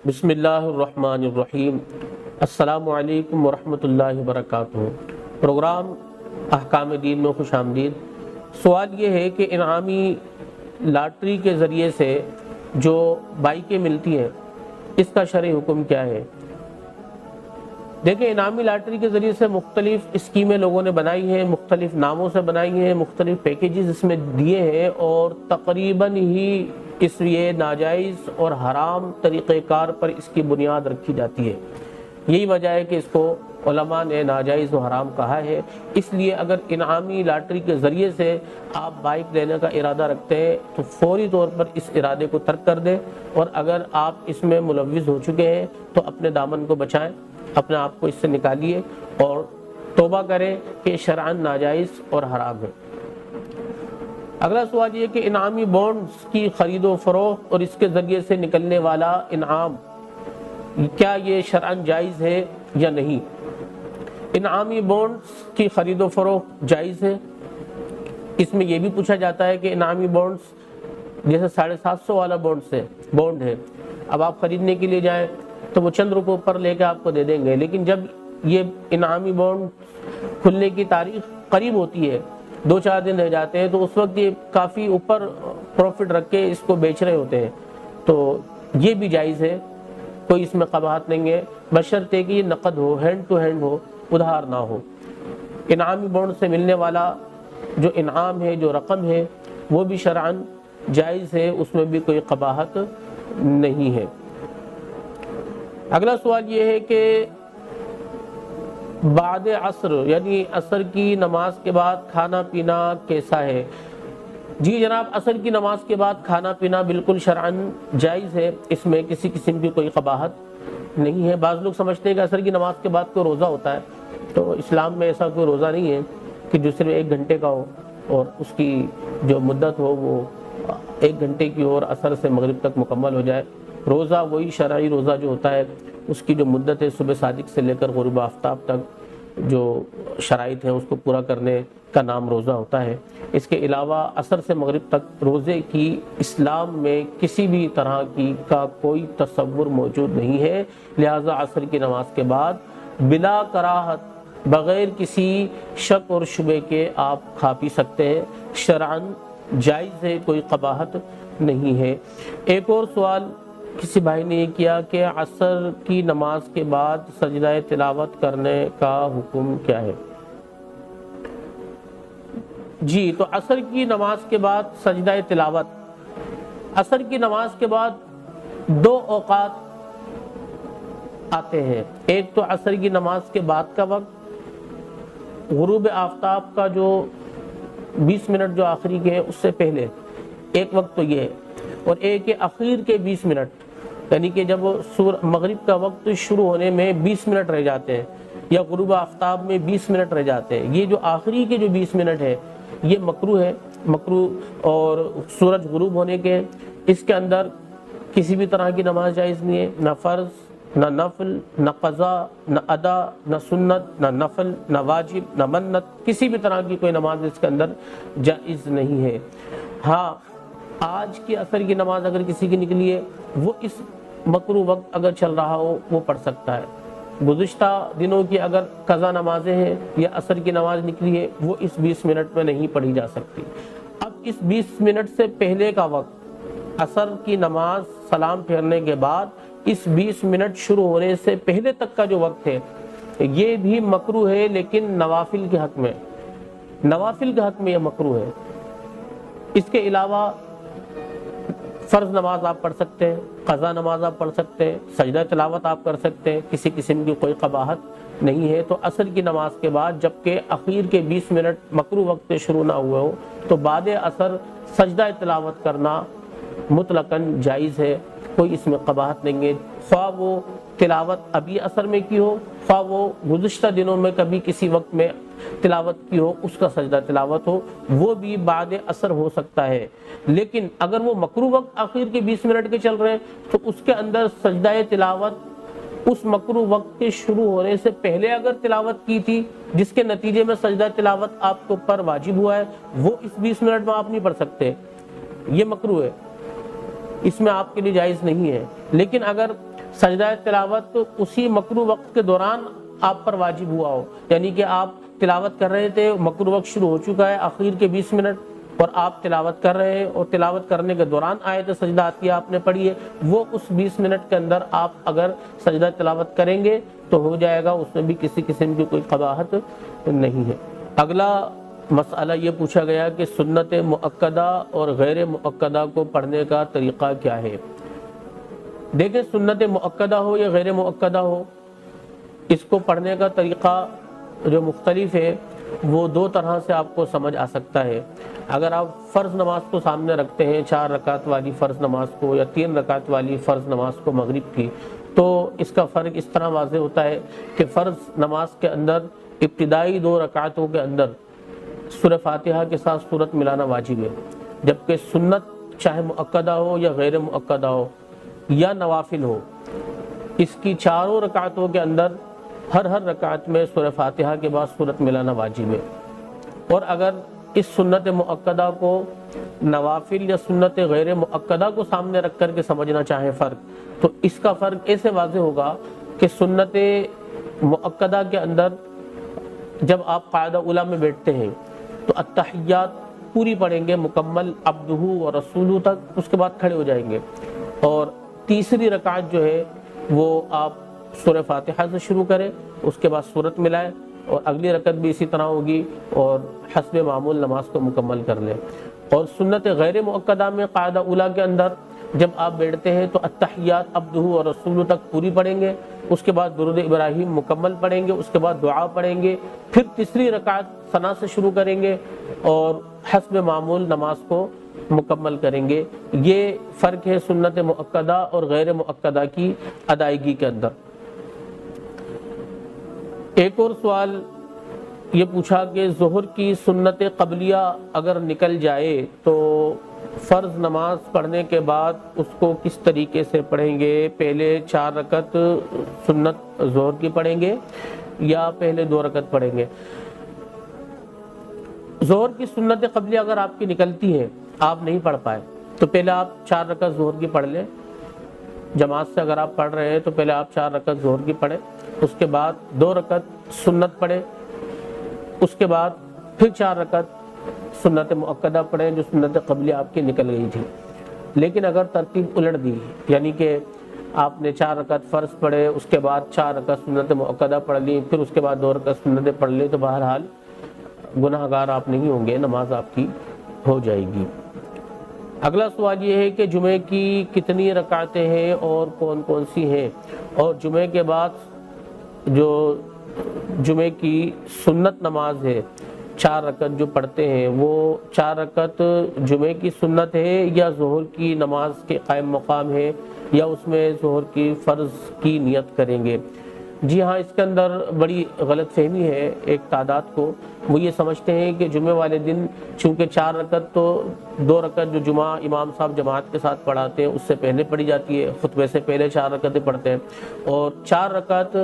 بسم اللہ الرحمن الرحیم۔ السلام علیکم ورحمۃ اللہ وبرکاتہ۔ پروگرام احکام دین میں خوش آمدید۔ سوال یہ ہے کہ انعامی لاٹری کے ذریعے سے جو بائکیں ملتی ہیں اس کا شرعی حکم کیا ہے؟ دیکھیں، انعامی لاٹری کے ذریعے سے مختلف اسکیمیں لوگوں نے بنائی ہیں، مختلف ناموں سے بنائی ہیں، مختلف پیکیجز اس میں دیے ہیں، اور تقریباً ہی اس لیے ناجائز اور حرام طریقہ کار پر اس کی بنیاد رکھی جاتی ہے۔ یہی وجہ ہے کہ اس کو علماء نے ناجائز و حرام کہا ہے۔ اس لیے اگر انعامی لاٹری کے ذریعے سے آپ بائک لینے کا ارادہ رکھتے ہیں تو فوری طور پر اس ارادے کو ترک کر دیں، اور اگر آپ اس میں ملوث ہو چکے ہیں تو اپنے دامن کو بچائیں، اپنے آپ کو اس سے نکالیے اور توبہ کریں کہ شرعاً ناجائز اور حرام ہے۔ اگلا سوال یہ کہ انعامی بانڈز کی خرید و فروخت اور اس کے ذریعے سے نکلنے والا انعام، کیا یہ شرعاً جائز ہے یا نہیں؟ انعامی بانڈز کی خرید و فروخت جائز ہے۔ اس میں یہ بھی پوچھا جاتا ہے کہ انعامی بانڈز جیسے 750 والا بانڈ ہے، اب آپ خریدنے کے لیے جائیں تو وہ چند روپے پر لے کے آپ کو دے دیں گے، لیکن جب یہ انعامی بانڈ کھلنے کی تاریخ قریب ہوتی ہے، 2-4 دن رہ جاتے ہیں، تو اس وقت یہ کافی اوپر پروفٹ رکھ کے اس کو بیچ رہے ہوتے ہیں، تو یہ بھی جائز ہے، کوئی اس میں قباحت نہیں ہے، بشرطے کہ یہ نقد ہو، ہینڈ ٹو ہینڈ ہو، ادھار نہ ہو۔ انعامی بانڈ سے ملنے والا جو انعام ہے، جو رقم ہے، وہ بھی شرعاً جائز ہے، اس میں بھی کوئی قباحت نہیں ہے۔ اگلا سوال یہ ہے کہ بعد عصر یعنی عصر کی نماز کے بعد کھانا پینا کیسا ہے؟ جی جناب، عصر کی نماز کے بعد کھانا پینا بالکل شرعاً جائز ہے، اس میں کسی قسم کی کوئی قباحت نہیں ہے۔ بعض لوگ سمجھتے ہیں کہ عصر کی نماز کے بعد کوئی روزہ ہوتا ہے، تو اسلام میں ایسا کوئی روزہ نہیں ہے کہ جو صرف 1 گھنٹے کا ہو اور اس کی جو مدت ہو وہ 1 گھنٹے کی ہو اور عصر سے مغرب تک مکمل ہو جائے۔ روزہ وہی شرعی روزہ جو ہوتا ہے، اس کی جو مدت ہے صبح صادق سے لے کر غروب آفتاب تک جو شرائط ہیں اس کو پورا کرنے کا نام روزہ ہوتا ہے۔ اس کے علاوہ عصر سے مغرب تک روزے کی اسلام میں کسی بھی طرح کی کا کوئی تصور موجود نہیں ہے، لہذا عصر کی نماز کے بعد بلا کراہت، بغیر کسی شک اور شبے کے آپ کھا پی سکتے ہیں، شرعاً جائز ہے، کوئی قباحت نہیں ہے۔ ایک اور سوال کسی بھائی نے یہ کیا کہ عصر کی نماز کے بعد سجدہ تلاوت کرنے کا حکم کیا ہے؟ جی، تو عصر کی نماز کے بعد سجدہ تلاوت، عصر کی نماز کے بعد 2 اوقات آتے ہیں۔ ایک تو عصر کی نماز کے بعد کا وقت، غروب آفتاب کا جو 20 منٹ جو آخری کے ہیں اس سے پہلے ایک وقت تو یہ ہے، اور ایک اخیر کے 20 منٹ، یعنی کہ جب مغرب کا وقت شروع ہونے میں 20 منٹ رہ جاتے ہیں یا غروب آفتاب میں 20 منٹ رہ جاتے ہیں، یہ جو آخری کے جو 20 منٹ ہے یہ مکروہ ہے، مکروہ اور سورج غروب ہونے کے، اس کے اندر کسی بھی طرح کی نماز جائز نہیں ہے، نہ فرض، نہ نفل، نہ قضا، نہ ادا، نہ سنت، نہ نفل، نہ واجب، نہ منت، کسی بھی طرح کی کوئی نماز اس کے اندر جائز نہیں ہے۔ ہاں، آج کی عصر کی نماز اگر کسی کی نکلی ہے، وہ اس مکروہ وقت اگر چل رہا ہو وہ پڑھ سکتا ہے۔ گزشتہ دنوں کی اگر قضا نمازیں ہیں یا عصر کی نماز نکلی ہے، وہ اس 20 منٹ میں نہیں پڑھی جا سکتی۔ اب اس 20 منٹ سے پہلے کا وقت، عصر کی نماز سلام پھیرنے کے بعد اس 20 منٹ شروع ہونے سے پہلے تک کا جو وقت ہے، یہ بھی مکروہ ہے، لیکن نوافل کے حق میں، نوافل کے حق میں یہ مکروہ ہے۔ اس کے علاوہ فرض نماز آپ پڑھ سکتے ہیں، قضا نماز آپ پڑھ سکتے ہیں، سجدہ تلاوت آپ کر سکتے ہیں، کسی قسم کی کوئی قباحت نہیں ہے۔ تو عصر کی نماز کے بعد جبکہ اخیر کے 20 منٹ مکروہ وقت سے شروع نہ ہوئے ہو تو بعد عصر سجدہ تلاوت کرنا مطلقاً جائز ہے، کوئی اس میں قباحت نہیں ہے، خواہ وہ تلاوت ابھی عصر میں کی ہو، خواہ وہ گزشتہ دنوں میں کبھی کسی وقت میں تلاوت کی ہو، اس کا سجدہ تلاوت ہو، وہ بھی بعد عصر ہو سکتا ہے۔ لیکن اگر وہ مکروہ وقت آخر کے 20 منٹ کے چل رہے ہیں تو اس کے اندر سجدہ تلاوت اس مکروہ وقت کے شروع ہونے سے پہلے اگر تلاوت کی تھی، جس کے نتیجے میں سجدہ تلاوت آپ کے اوپر واجب ہوا ہے، وہ اس 20 منٹ میں آپ نہیں پڑھ سکتے، یہ مکروہ ہے، اس میں آپ کے لیے جائز نہیں ہے۔ لیکن اگر سجدہ تلاوت اسی مکروہ وقت کے دوران آپ پر واجب ہوا ہو، یعنی کہ آپ تلاوت کر رہے تھے، مکروہ وقت شروع ہو چکا ہے، آخر کے 20 منٹ اور آپ تلاوت کر رہے ہیں، اور تلاوت کرنے کے دوران آیت سجدہ عطیہ آپ نے پڑھی ہے، وہ اس 20 منٹ کے اندر آپ اگر سجدہ تلاوت کریں گے تو ہو جائے گا، اس میں بھی کسی قسم کی کوئی قباحت نہیں ہے۔ اگلا مسئلہ یہ پوچھا گیا کہ سنت مؤکدہ اور غیر مؤکدہ کو پڑھنے کا طریقہ کیا ہے؟ دیکھیں، سنت مؤکدہ ہو یا غیر مؤکدہ ہو، اس کو پڑھنے کا طریقہ جو مختلف ہے وہ دو طرح سے آپ کو سمجھ آ سکتا ہے۔ اگر آپ فرض نماز کو سامنے رکھتے ہیں، 4 رکعت والی فرض نماز کو یا 3 رکعت والی فرض نماز کو مغرب کی، تو اس کا فرق اس طرح واضح ہوتا ہے کہ فرض نماز کے اندر ابتدائی 2 رکعتوں کے اندر سورہ فاتحہ کے ساتھ سورت ملانا واجب ہے، جبکہ سنت چاہے مؤکدہ ہو یا غیر مؤکدہ ہو یا نوافل ہو، اس کی 4 رکعتوں کے اندر ہر رکعت میں سورہ فاتحہ کے بعد سورت ملانا واجب ہے۔ اور اگر اس سنت مؤکدہ کو نوافل یا سنت غیر مؤکدہ کو سامنے رکھ کر کے سمجھنا چاہیں فرق، تو اس کا فرق ایسے واضح ہوگا کہ سنت مؤکدہ کے اندر جب آپ قاعدہ اولیٰ میں بیٹھتے ہیں تو التحیات پوری پڑھیں گے مکمل عبدہ و رسولہ تک، اس کے بعد کھڑے ہو جائیں گے، اور تیسری رکعت جو ہے وہ آپ سورہ فاتحہ سے شروع کریں، اس کے بعد سورت ملائیں، اور اگلی رکعت بھی اسی طرح ہوگی، اور حسب معمول نماز کو مکمل کر لیں۔ اور سنت غیر مؤکدہ میں قاعدہ اولیٰ کے اندر جب آپ بیٹھتے ہیں تو التحیات عبدہ و رسولہ تک پوری پڑھیں گے، اس کے بعد درود ابراہیم مکمل پڑھیں گے، اس کے بعد دعا پڑھیں گے، پھر تیسری رکعت ثنا سے شروع کریں گے اور حسب معمول نماز کو مکمل کریں گے۔ یہ فرق ہے سنت مؤکدہ اور غیر مؤکدہ کی ادائیگی کے اندر۔ ایک اور سوال یہ پوچھا کہ ظہر کی سنت قبلیہ اگر نکل جائے تو فرض نماز پڑھنے کے بعد اس کو کس طریقے سے پڑھیں گے؟ پہلے 4 رکعت سنت ظہر کی پڑھیں گے یا پہلے 2 رکعت پڑھیں گے؟ ظہر کی سنت قبلیہ اگر آپ کی نکلتی ہے، آپ نہیں پڑھ پائے، تو پہلے آپ 4 رکعت ظہر کی پڑھ لیں۔ جماعت سے اگر آپ پڑھ رہے ہیں تو پہلے آپ 4 رکعت ظہر کی پڑھیں، اس کے بعد 2 رکعت سنت پڑھیں، اس کے بعد پھر 4 رکعت سنت مؤکدہ پڑھیں جو سنت قبلیہ آپ کی نکل گئی تھی۔ لیکن اگر ترتیب الٹ دی، یعنی کہ آپ نے 4 رکعت فرض پڑھے، اس کے بعد 4 رکعت سنت مؤکدہ پڑھ لی، پھر اس کے بعد 2 رکعت سنتیں پڑھ لی، تو بہرحال گناہ گار آپ نہیں ہوں گے، نماز آپ کی ہو جائے گی۔ اگلا سوال یہ ہے کہ جمعے کی کتنی رکعتیں ہیں اور کون کون سی ہیں؟ اور جمعے کے بعد جو جمعے کی سنت نماز ہے 4 رکعت جو پڑھتے ہیں، وہ 4 رکعت جمعے کی سنت ہے یا ظہر کی نماز کے قائم مقام ہے، یا اس میں ظہر کی فرض کی نیت کریں گے؟ جی ہاں، اس کے اندر بڑی غلط فہمی ہے ایک تعداد کو، وہ یہ سمجھتے ہیں کہ جمعے والے دن چونکہ 4 رکعت تو 2 رکعت جو جمعہ امام صاحب جماعت کے ساتھ پڑھاتے ہیں اس سے پہلے پڑھی جاتی ہے، خطبے سے پہلے 4 رکعتیں پڑھتے ہیں، اور 4 رکعت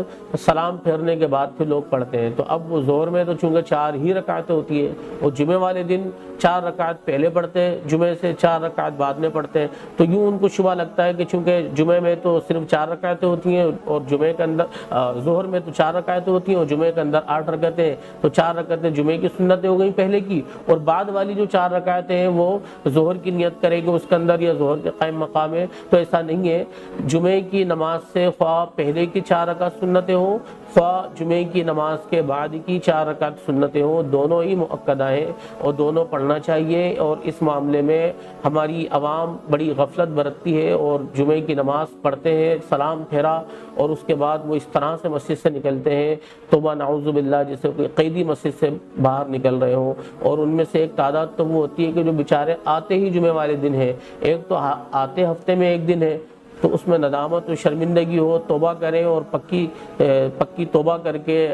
سلام پھیرنے کے بعد پھر لوگ پڑھتے ہیں۔ تو اب وہ ظہر میں تو چونکہ 4 ہی رکعتیں ہوتی ہیں، اور جمعے والے دن 4 رکعت پہلے پڑھتے ہیں، جمعے سے 4 رکعت بعد میں پڑھتے ہیں، تو یوں ان کو شبہ لگتا ہے کہ چونکہ جمعے میں تو صرف 4 رکعتیں ہوتی ہیں، اور جمعے کے اندر ظہر میں تو 4 رکعتیں ہوتی ہیں اور جمعے کے اندر 8 رکعتیں، تو 4 رکعتیں جمعے کی سنتیں ہو گئی پہلے کی، اور بعد والی جو 4 رکعتیں ہیں وہ ظہر کی نیت کرے گی اس کے اندر، یا ظہر کے قائم مقام ہے۔ تو ایسا نہیں ہے، جمعے کی نماز سے خواہ پہلے کی 4 رکعت سنتیں ہوں، خواہ جمعے کی نماز کے بعد کی 4 رکعت سنتیں ہوں، دونوں ہی مؤکدہ ہیں اور دونوں پڑھنا چاہیے۔ اور اس معاملے میں ہماری عوام بڑی غفلت برتتی ہے، اور جمعے کی نماز پڑھتے ہیں، سلام پھیرا، اور اس کے بعد وہ اس طرح سے مسجد سے نکلتے ہیں توبہ نعوذ باللہ، جیسے کوئی قیدی مسجد سے باہر نکل رہے ہوں، اور ان میں سے ایک تعداد تو وہ ہوتی ہے کہ جو بیچارے آتے ہی جمعے والے دن ہے، ایک تو آتے ہفتے میں ایک دن ہے، تو اس میں ندامت و شرمندگی ہو، توبہ کریں اور پکی توبہ کر کے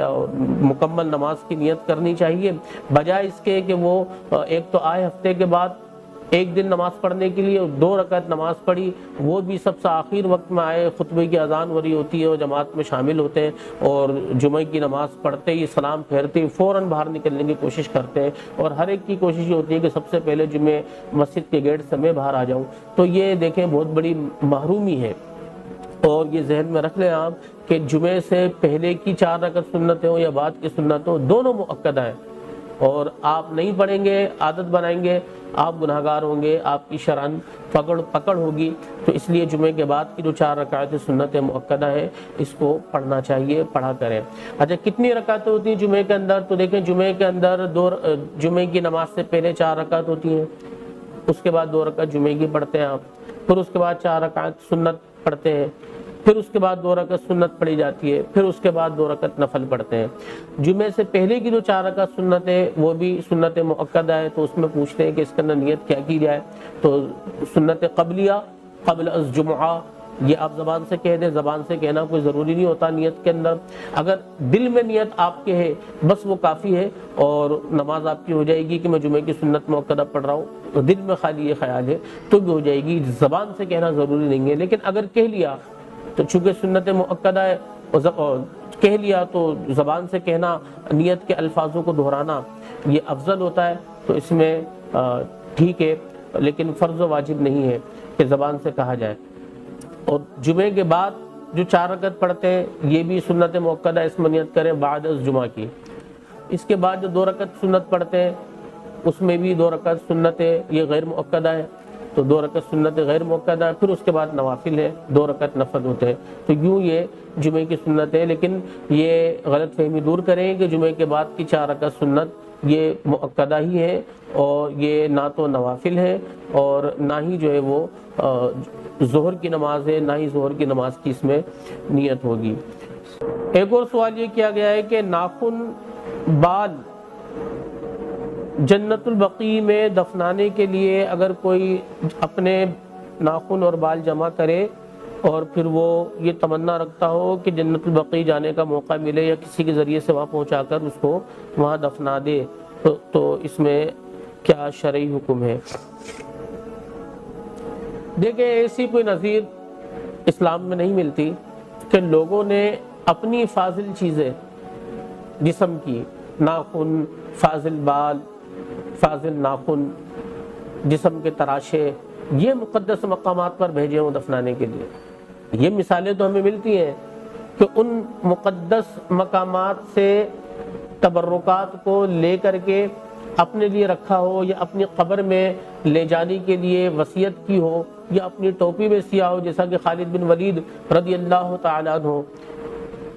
مکمل نماز کی نیت کرنی چاہیے، بجائے اس کے کہ وہ ایک تو آئے ہفتے کے بعد ایک دن نماز پڑھنے کے لیے 2 رکعت نماز پڑھی، وہ بھی سب سے آخر وقت میں آئے، خطبے کی اذان ہو رہی ہوتی ہے اور جماعت میں شامل ہوتے ہیں، اور جمعہ کی نماز پڑھتے ہی سلام پھیرتے ہی فوراً باہر نکلنے کی کوشش کرتے ہیں، اور ہر ایک کی کوشش یہ ہوتی ہے کہ سب سے پہلے جمعے مسجد کے گیٹ سے میں باہر آ جاؤں۔ تو یہ دیکھیں بہت بڑی محرومی ہے، اور یہ ذہن میں رکھ لیں آپ کہ جمعے سے پہلے کی 4 رکعت سنتیں ہوں یا بعد کی سنتیں ہوں، دونوں مؤکدہ ہیں، اور آپ نہیں پڑھیں گے، عادت بنائیں گے، آپ گناہگار ہوں گے، آپ کی شرعاً پکڑ ہوگی۔ تو اس لیے جمعے کے بعد کی جو 4 رکعتیں سنتیں مؤکدہ ہیں اس کو پڑھنا چاہیے، پڑھا کریں۔ اچھا کتنی رکعتیں ہوتی ہیں جمعے کے اندر؟ تو دیکھیں جمعے کے اندر جمعے کی نماز سے پہلے 4 رکعت ہوتی ہیں، اس کے بعد 2 رکعت جمعے کی پڑھتے ہیں آپ، پھر اس کے بعد 4 رکعت سنت پڑھتے ہیں، پھر اس کے بعد 2 رکعت سنت پڑھی جاتی ہے، پھر اس کے بعد 2 رکعت نفل پڑھتے ہیں۔ جمعے سے پہلے کی جو 4 رکعت سنت ہے وہ بھی سنت مؤکدہ ہے، تو اس میں پوچھتے ہیں کہ اس کے اندر نیت کیا کی جائے؟ تو سنت قبلیہ قبل الجمعہ، یہ آپ زبان سے کہہ دیں، زبان سے کہنا کوئی ضروری نہیں ہوتا نیت کے اندر، اگر دل میں نیت آپ کے ہے بس وہ کافی ہے، اور نماز آپ کی ہو جائے گی کہ میں جمعے کی سنت مؤکدہ پڑھ رہا ہوں، تو دل میں خالی یہ خیال ہے تو بھی ہو جائے گی، زبان سے کہنا ضروری نہیں ہے۔ لیکن اگر کہہ لیا تو چونکہ سنت مؤکدہ ہے، اور کہہ لیا تو زبان سے کہنا، نیت کے الفاظوں کو دہرانا یہ افضل ہوتا ہے، تو اس میں ٹھیک ہے، لیکن فرض و واجب نہیں ہے کہ زبان سے کہا جائے۔ اور جمعے کے بعد جو 4 رکعت پڑھتے ہیں یہ بھی سنت مؤکدہ، اس میں نیت کریں بعد از جمعہ کی۔ اس کے بعد جو 2 رکعت سنت پڑھتے ہیں اس میں بھی 2 رکعت سنت ہے، یہ غیر مؤکدہ ہے، تو 2 رکعت سنت غیر مؤکدہ ہے، پھر اس کے بعد نوافل ہے، 2 رکعت نفل ہوتے ہیں۔ تو یوں یہ جمعے کی سنت ہے، لیکن یہ غلط فہمی دور کریں کہ جمعے کے بعد کی 4 رکعت سنت یہ مؤکدہ ہی ہے، اور یہ نہ تو نوافل ہے اور نہ ہی جو ہے وہ ظہر کی نماز ہے، نہ ہی ظہر کی نماز کی اس میں نیت ہوگی۔ ایک اور سوال یہ کیا گیا ہے کہ ناخن بال جنت البقیع میں دفنانے کے لیے اگر کوئی اپنے ناخن اور بال جمع کرے اور پھر وہ یہ تمنا رکھتا ہو کہ جنت البقیع جانے کا موقع ملے یا کسی کے ذریعے سے وہاں پہنچا کر اس کو وہاں دفنا دے، تو اس میں کیا شرعی حکم ہے؟ دیکھیں ایسی کوئی نظیر اسلام میں نہیں ملتی کہ لوگوں نے اپنی فاضل چیزیں جسم کی، ناخن، فاضل بال، فاضل ناخن، جسم کے تراشے، یہ مقدس مقامات پر بھیجے ہوں دفنانے کے لیے۔ یہ مثالیں تو ہمیں ملتی ہیں کہ ان مقدس مقامات سے تبرکات کو لے کر کے اپنے لیے رکھا ہو، یا اپنی قبر میں لے جانے کے لیے وصیت کی ہو، یا اپنی ٹوپی میں سیا ہو، جیسا کہ خالد بن ولید رضی اللہ تعالیٰ عنہ،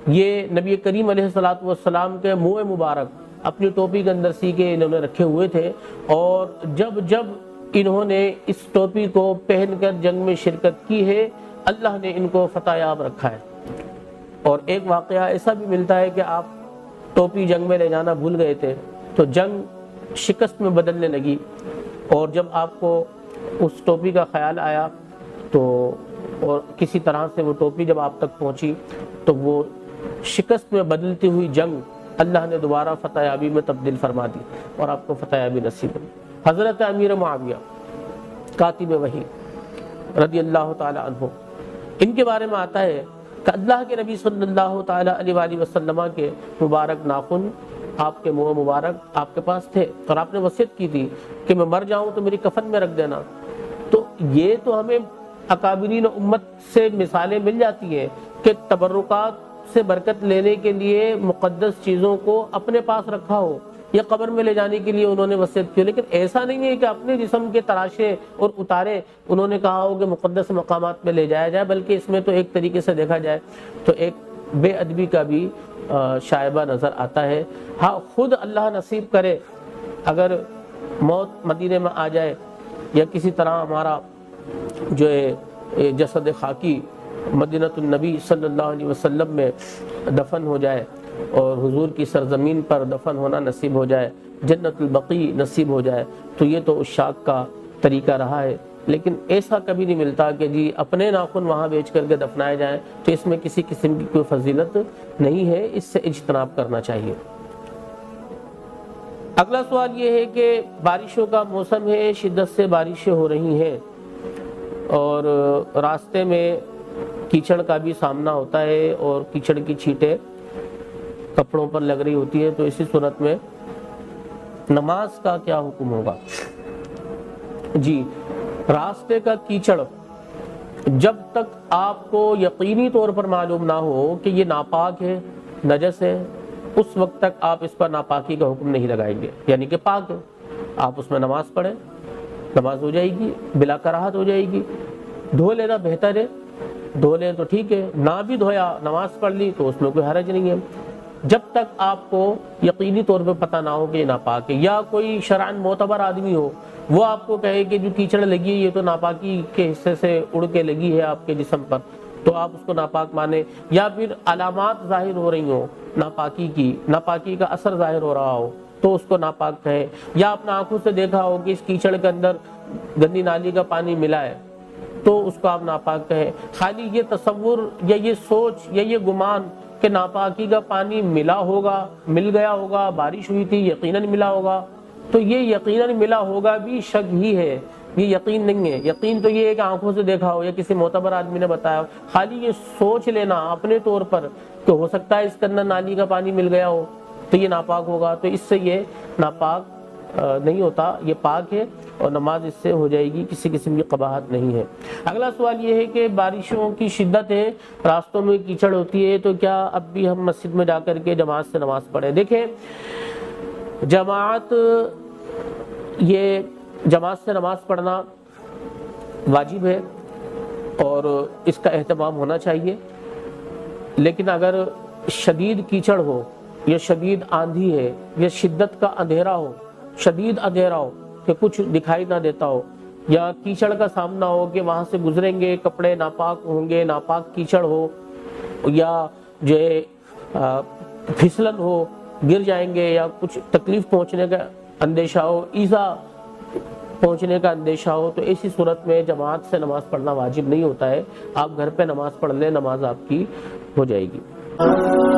یہ نبی کریم علیہ السلام کے منہ مبارک اپنی ٹوپی کے اندر سی کے انہوں نے رکھے ہوئے تھے، اور جب انہوں نے اس ٹوپی کو پہن کر جنگ میں شرکت کی ہے اللہ نے ان کو فتح یاب رکھا ہے۔ اور ایک واقعہ ایسا بھی ملتا ہے کہ آپ ٹوپی جنگ میں لے جانا بھول گئے تھے، تو جنگ شکست میں بدلنے لگی، اور جب آپ کو اس ٹوپی کا خیال آیا تو اور کسی طرح سے وہ ٹوپی جب آپ تک پہنچی تو وہ شکست میں بدلتی ہوئی جنگ اللہ نے دوبارہ فتح یابی میں تبدیل فرما دی اور آپ کو فتح یابی نصیب ہوئی۔ حضرت امیر معاویہ کاتب وحی رضی اللہ تعالی عنہ، ان کے بارے میں آتا ہے کہ اللہ کے نبی صلی اللہ تعالی علیہ وآلہ وسلم کے مبارک ناخن آپ کے منہ مبارک آپ کے پاس تھے، اور آپ نے وصیت کی تھی کہ میں مر جاؤں تو میری کفن میں رکھ دینا۔ تو یہ تو ہمیں اکابرین امت سے مثالیں مل جاتی ہیں کہ تبرکات سے برکت لینے کے لیے مقدس چیزوں کو اپنے پاس رکھا ہو یا قبر میں لے جانے کے لیے انہوں نے وصیت کی، لیکن ایسا نہیں ہے کہ اپنے جسم کے تراشے اور اتارے انہوں نے کہا ہو کہ مقدس مقامات میں لے جایا جائے، بلکہ اس میں تو ایک طریقے سے دیکھا جائے تو ایک بے ادبی کا بھی شائبہ نظر آتا ہے۔ ہاں خود اللہ نصیب کرے اگر موت مدینے میں آ جائے یا کسی طرح ہمارا جو ہے جسد خاکی مدینۃ النبی صلی اللہ علیہ وسلم میں دفن ہو جائے اور حضور کی سرزمین پر دفن ہونا نصیب ہو جائے، جنت البقیع نصیب ہو جائے، تو یہ تو عشاق کا طریقہ رہا ہے، لیکن ایسا کبھی نہیں ملتا کہ جی اپنے ناخن وہاں بیچ کر کے دفنائے جائیں، تو اس میں کسی قسم کی کوئی فضیلت نہیں ہے، اس سے اجتناب کرنا چاہیے۔ اگلا سوال یہ ہے کہ بارشوں کا موسم ہے، شدت سے بارشیں ہو رہی ہیں اور راستے میں کیچڑ کا بھی سامنا ہوتا ہے اور کیچڑ کی چھینٹیں کپڑوں پر لگ رہی ہوتی ہے، تو اسی صورت میں نماز کا کیا حکم ہوگا؟ جی راستے کا کیچڑ جب تک آپ کو یقینی طور پر معلوم نہ ہو کہ یہ ناپاک ہے، نجس ہے، اس وقت تک آپ اس پر ناپاکی کا حکم نہیں لگائیں گے، یعنی کہ پاک ہے، آپ اس میں نماز پڑھیں، نماز ہو جائے گی، بلا کراہت ہو جائے گی۔ دھو لینا بہتر ہے، دھو لیں تو ٹھیک ہے، نہ بھی دھویا نماز پڑھ لی تو اس میں کوئی حرج نہیں ہے، جب تک آپ کو یقینی طور پہ پتہ نہ ہو کہ یہ ناپاک ہے، یا کوئی شرعاً معتبر آدمی ہو وہ آپ کو کہے کہ جو کیچڑ لگی ہے یہ تو ناپاکی کے حصے سے اڑ کے لگی ہے آپ کے جسم پر، تو آپ اس کو ناپاک مانیں، یا پھر علامات ظاہر ہو رہی ہوں ناپاکی کی، ناپاکی کا اثر ظاہر ہو رہا ہو تو اس کو ناپاک کہیں، یا اپنے آنکھوں سے دیکھا ہو کہ اس کیچڑ کے اندر گندی نالی کا پانی ملا ہے تو اس کو آپ ناپاک کہیں۔ خالی یہ تصور یا یہ سوچ یا یہ گمان کہ ناپاکی کا پانی ملا ہوگا، مل گیا ہوگا، بارش ہوئی تھی یقیناً ملا ہوگا، تو یہ یقیناً ملا ہوگا بھی شک ہی ہے، یہ یقین نہیں ہے۔ یقین تو یہ ہے کہ آنکھوں سے دیکھا ہو یا کسی معتبر آدمی نے بتایا ہو، خالی یہ سوچ لینا اپنے طور پر کہ ہو سکتا ہے اس کے اندر نالی کا پانی مل گیا ہو تو یہ ناپاک ہوگا، تو اس سے یہ ناپاک نہیں ہوتا، یہ پاک ہے اور نماز اس سے ہو جائے گی، کسی قسم کی قباحت نہیں ہے۔ اگلا سوال یہ ہے کہ بارشوں کی شدت ہے، راستوں میں کیچڑ ہوتی ہے، تو کیا اب بھی ہم مسجد میں جا کر کے جماعت سے نماز پڑھیں؟ دیکھیں، جماعت سے نماز پڑھنا واجب ہے اور اس کا اہتمام ہونا چاہیے، لیکن اگر شدید کیچڑ ہو یا شدید آندھی ہے یا شدت کا اندھیرا ہو، شدید اندھیرا ہو کہ کچھ دکھائی نہ دیتا ہو، یا کیچڑ کا سامنا ہو کہ وہاں سے گزریں گے کپڑے ناپاک ہوں گے، ناپاک کیچڑ ہو، یا جو پھسلن ہو، گر جائیں گے، یا کچھ تکلیف پہنچنے کا اندیشہ ہو، ایذا پہنچنے کا اندیشہ ہو، تو ایسی صورت میں جماعت سے نماز پڑھنا واجب نہیں ہوتا ہے، آپ گھر پہ نماز پڑھ لیں، نماز آپ کی ہو جائے گی۔